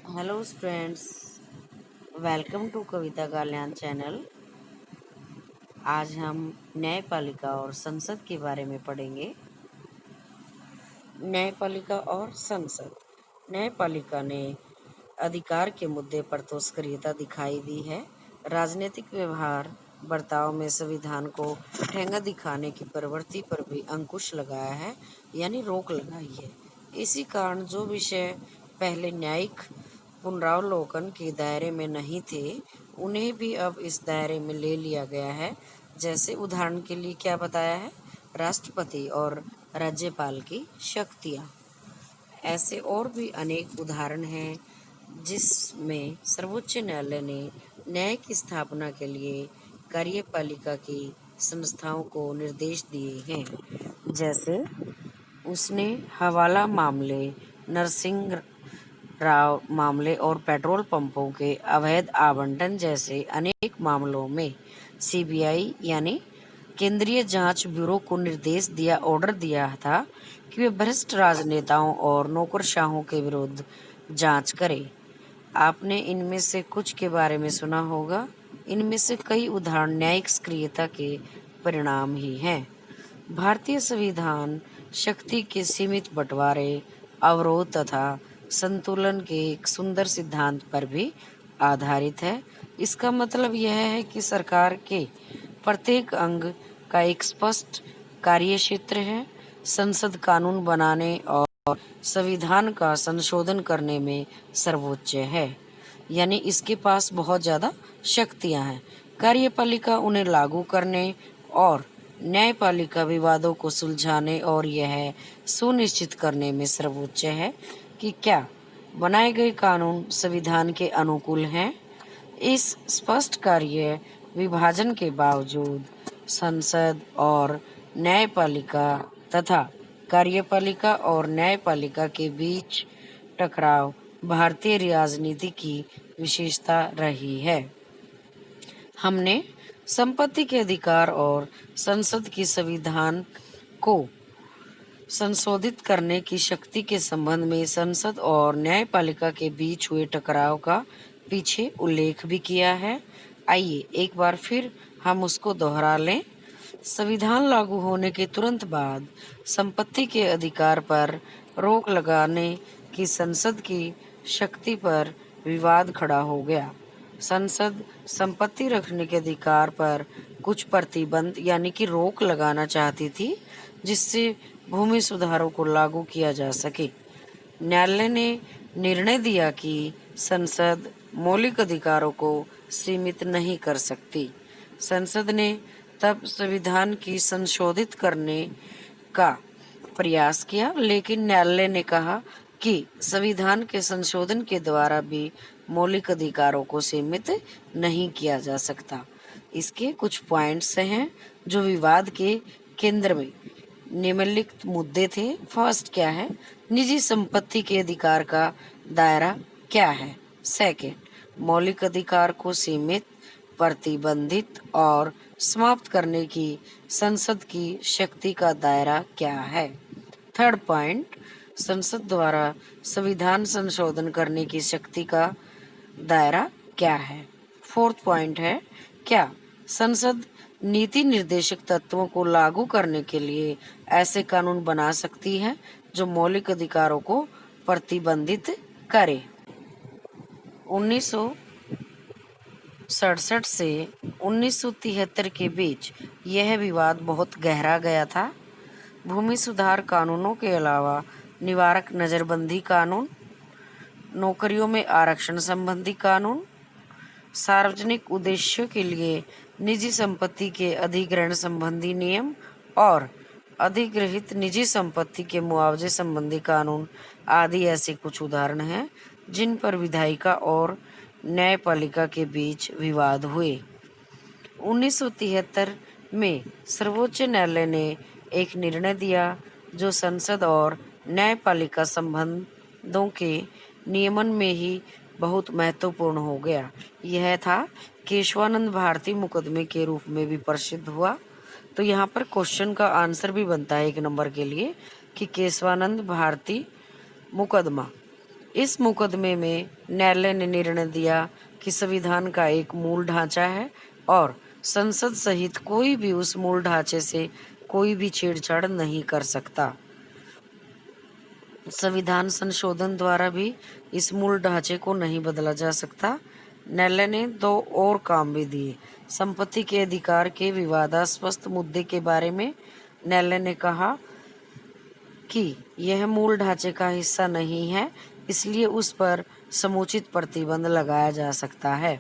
Hello students, welcome to Kavita Kalyan channel. आज हम न्यायपालिका और संसद के बारे में पढ़ेंगे। न्यायपालिका और संसद। न्यायपालिका ने अधिकार के मुद्दे पर तो सक्रियता दिखाई दी है, राजनीतिक व्यवहार बर्ताव में संविधान को ठेंगा दिखाने की प्रवृत्ति पर भी अंकुश लगाया है, यानी रोक लगाई है। इसी कारण जो विषय पहले न्यायिक पुनरावलोकन के दायरे में नहीं थे, उन्हें भी अब इस दायरे में ले लिया गया है। जैसे उदाहरण के लिए क्या बताया है, राष्ट्रपति और राज्यपाल की शक्तियाँ। ऐसे और भी अनेक उदाहरण हैं जिसमें सर्वोच्च न्यायालय ने न्याय की स्थापना के लिए कार्यपालिका की संस्थाओं को निर्देश दिए हैं। जैसे उसने हवाला मामले, नरसिंह राव मामले और पेट्रोल पंपों के अवैध आवंटन जैसे अनेक मामलों में सीबीआई यानी केंद्रीय जांच ब्यूरो को ऑर्डर दिया था कि वे भ्रष्ट राजनेताओं और नौकरशाहों के विरुद्ध जांच करे। आपने इनमें से कुछ के बारे में सुना होगा। इनमें से कई उदाहरण न्यायिक सक्रियता के परिणाम ही हैं। भारतीय संविधान शक्ति के सीमित बंटवारे, अवरोध तथा संतुलन के एक सुंदर सिद्धांत पर भी आधारित है। इसका मतलब यह है कि सरकार के प्रत्येक अंग का एक स्पष्ट कार्यक्षेत्र है। संसद कानून बनाने और संविधान का संशोधन करने में सर्वोच्च है, यानी इसके पास बहुत ज़्यादा शक्तियां हैं। कार्यपालिका उन्हें लागू करने और न्यायपालिका विवादों को सुलझाने और यह सुनिश्चित करने में सर्वोच्च है कि क्या बनाए गए कानून संविधान के अनुकूल हैं। इस स्पष्ट कार्य विभाजन के बावजूद संसद और न्यायपालिका तथा कार्यपालिका और न्यायपालिका के बीच टकराव भारतीय राजनीति की विशेषता रही है। हमने संपत्ति के अधिकार और संसद की संविधान को संशोधित करने की शक्ति के संबंध में संसद और न्यायपालिका के बीच हुए टकराव का पीछे उल्लेख भी किया है। आइए एक बार फिर हम उसको दोहरा लें। संविधान लागू होने के तुरंत बाद संपत्ति के अधिकार पर रोक लगाने की संसद की शक्ति पर विवाद खड़ा हो गया। संसद संपत्ति रखने के अधिकार पर कुछ प्रतिबंध यानी कि रोक लगाना चाहती थी, जिससे भूमि सुधारों को लागू किया जा सके। न्यायालय ने निर्णय दिया कि संसद मौलिक अधिकारों को सीमित नहीं कर सकती। संसद ने तब संविधान की संशोधित करने का प्रयास किया, लेकिन न्यायालय ने कहा कि संविधान के संशोधन के द्वारा भी मौलिक अधिकारों को सीमित नहीं किया जा सकता। इसके कुछ पॉइंट्स हैं जो विवाद के केंद्र में निम्नलिखित मुद्दे थे। फर्स्ट क्या है, निजी संपत्ति के अधिकार का दायरा क्या है। सेकंड, मौलिक अधिकार को सीमित, प्रतिबंधित और समाप्त करने की संसद की शक्ति का दायरा क्या है। थर्ड पॉइंट, संसद द्वारा संविधान संशोधन करने की शक्ति का दायरा क्या है। फोर्थ पॉइंट है, क्या संसद नीति निर्देशक तत्वों को लागू करने के लिए ऐसे कानून बना सकती है जो मौलिक अधिकारों को प्रतिबंधित करे। 1967 से 1973 के बीच यह विवाद बहुत गहरा गया था। भूमि सुधार कानूनों के अलावा निवारक नजरबंदी कानून, नौकरियों में आरक्षण संबंधी कानून, सार्वजनिक उद्देश्यों के लिए निजी संपत्ति के अधिग्रहण संबंधी नियम और अधिग्रहित निजी संपत्ति के मुआवजे संबंधी कानून आदि ऐसे कुछ उदाहरण हैं जिन पर विधायिका और न्यायपालिका के बीच विवाद हुए। 1973 में सर्वोच्च न्यायालय ने एक निर्णय दिया जो संसद और न्यायपालिका संबंधों के नियमन में ही बहुत महत्वपूर्ण हो गया। यह था केशवानंद भारती मुकदमे के रूप में भी प्रसिद्ध हुआ। तो यहाँ पर क्वेश्चन का आंसर भी बनता है 1 नंबर के लिए कि केशवानंद भारती मुकदमा इस मुकदमे में न्यायालय ने निर्णय दिया कि संविधान का एक मूल ढांचा है और संसद सहित कोई भी उस मूल ढांचे से कोई भी छेड़छाड़ नहीं कर सकता। संविधान संशोधन द्वारा भी इस मूल ढांचे को नहीं बदला जा सकता। न्यायालय ने दो और काम भी दिए। संपत्ति के अधिकार के विवादास्पद मुद्दे के बारे में न्यायालय ने कहा कि यह मूल ढांचे का हिस्सा नहीं है, इसलिए उस पर समुचित प्रतिबंध लगाया जा सकता है।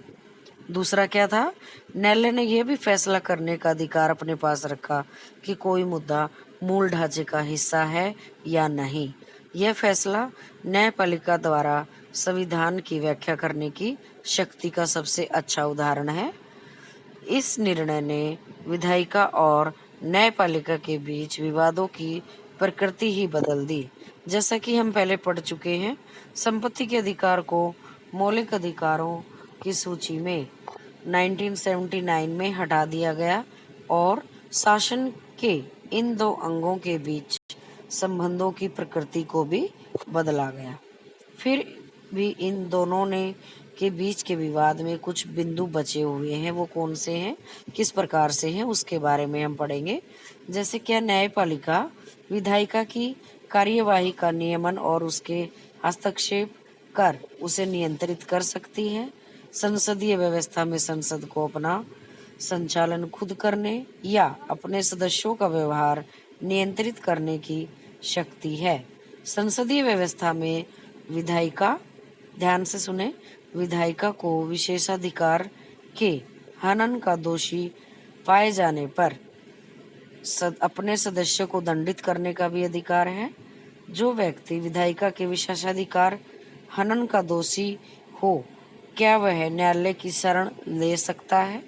दूसरा क्या था? न्यायालय ने यह भी फैसला करने का अधिकार अपने पास रखा कि कोई मुद्दा मूल ढांचे का हिस्सा है या नहीं। यह फैसला न्यायपालिका द्वारा संविधान की व्याख्या करने की शक्ति का सबसे अच्छा उदाहरण है। इस निर्णय ने विधायिका और न्यायपालिका के बीच विवादों की प्रकृति ही बदल दी। जैसा कि हम पहले पढ़ चुके हैं, संपत्ति के अधिकार को मौलिक अधिकारों की सूची में 1979 में हटा दिया गया और शासन के इन दो अंगों के बीच संबंधों की प्रकृति को भी बदला गया। फिर भी इन दोनों ने के बीच के विवाद में कुछ बिंदु बचे हुए हैं। वो कौन से हैं, किस प्रकार से हैं, उसके बारे में हम पढ़ेंगे। जैसे क्या न्यायपालिका विधायिका की कार्यवाही का नियमन और उसके हस्तक्षेप कर उसे नियंत्रित कर सकती है। संसदीय व्यवस्था में संसद को अपना संचालन खुद करने या अपने सदस्यों का व्यवहार नियंत्रित करने की शक्ति है। संसदीय व्यवस्था में विधायिका, ध्यान से सुने, विधायिका को विशेषाधिकार के हनन का दोषी पाए जाने पर अपने सदस्य को दंडित करने का भी अधिकार है। जो व्यक्ति विधायिका के विशेषाधिकार हनन का दोषी हो, क्या वह न्यायालय की शरण ले सकता है?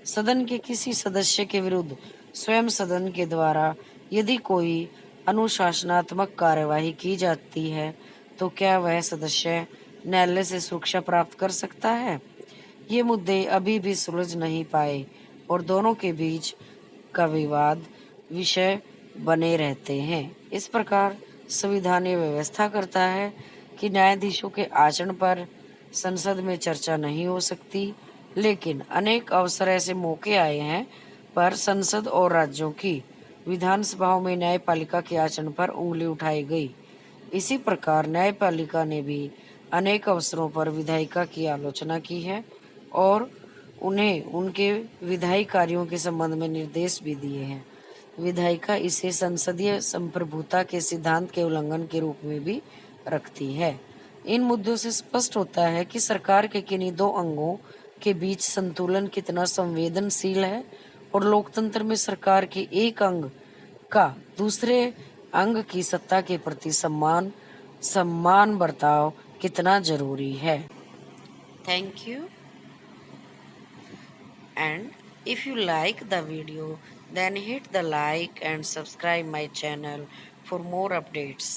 सदन के किसी सदस्य के विरुद्ध स्वयं सदन के द्वारा यदि कोई अनुशासनात्मक कार्यवाही की जाती है तो क्या वह सदस्य न्यायालय से सुरक्षा प्राप्त कर सकता है? ये मुद्दे अभी भी सुलझ नहीं पाए और दोनों के बीच का विवाद विषय बने रहते हैं। इस प्रकार संविधान ये व्यवस्था करता है कि न्यायाधीशों के आचरण पर संसद में चर्चा नहीं हो सकती, लेकिन अनेक अवसर ऐसे मौके आए हैं पर संसद और राज्यों की विधानसभाओं में न्यायपालिका के आचरण पर उंगली उठाई गई। इसी प्रकार न्यायपालिका ने भी अनेक अवसरों पर विधायिका की आलोचना की है और उन्हें उनके विधायी कार्यों के संबंध में निर्देश भी दिए हैं। विधायिका इसे संसदीय संप्रभुता के सिद्धांत के उल्लंघन के रूप में भी रखती है। इन मुद्दों से स्पष्ट होता है कि सरकार के किन्हीं दो अंगों के बीच संतुलन कितना संवेदनशील है और लोकतंत्र में सरकार के एक अंग का दूसरे अंग की सत्ता के प्रति सम्मान बर्ताव कितना जरूरी है। Thank you. And if you like the video, then hit the like and subscribe my channel for more updates.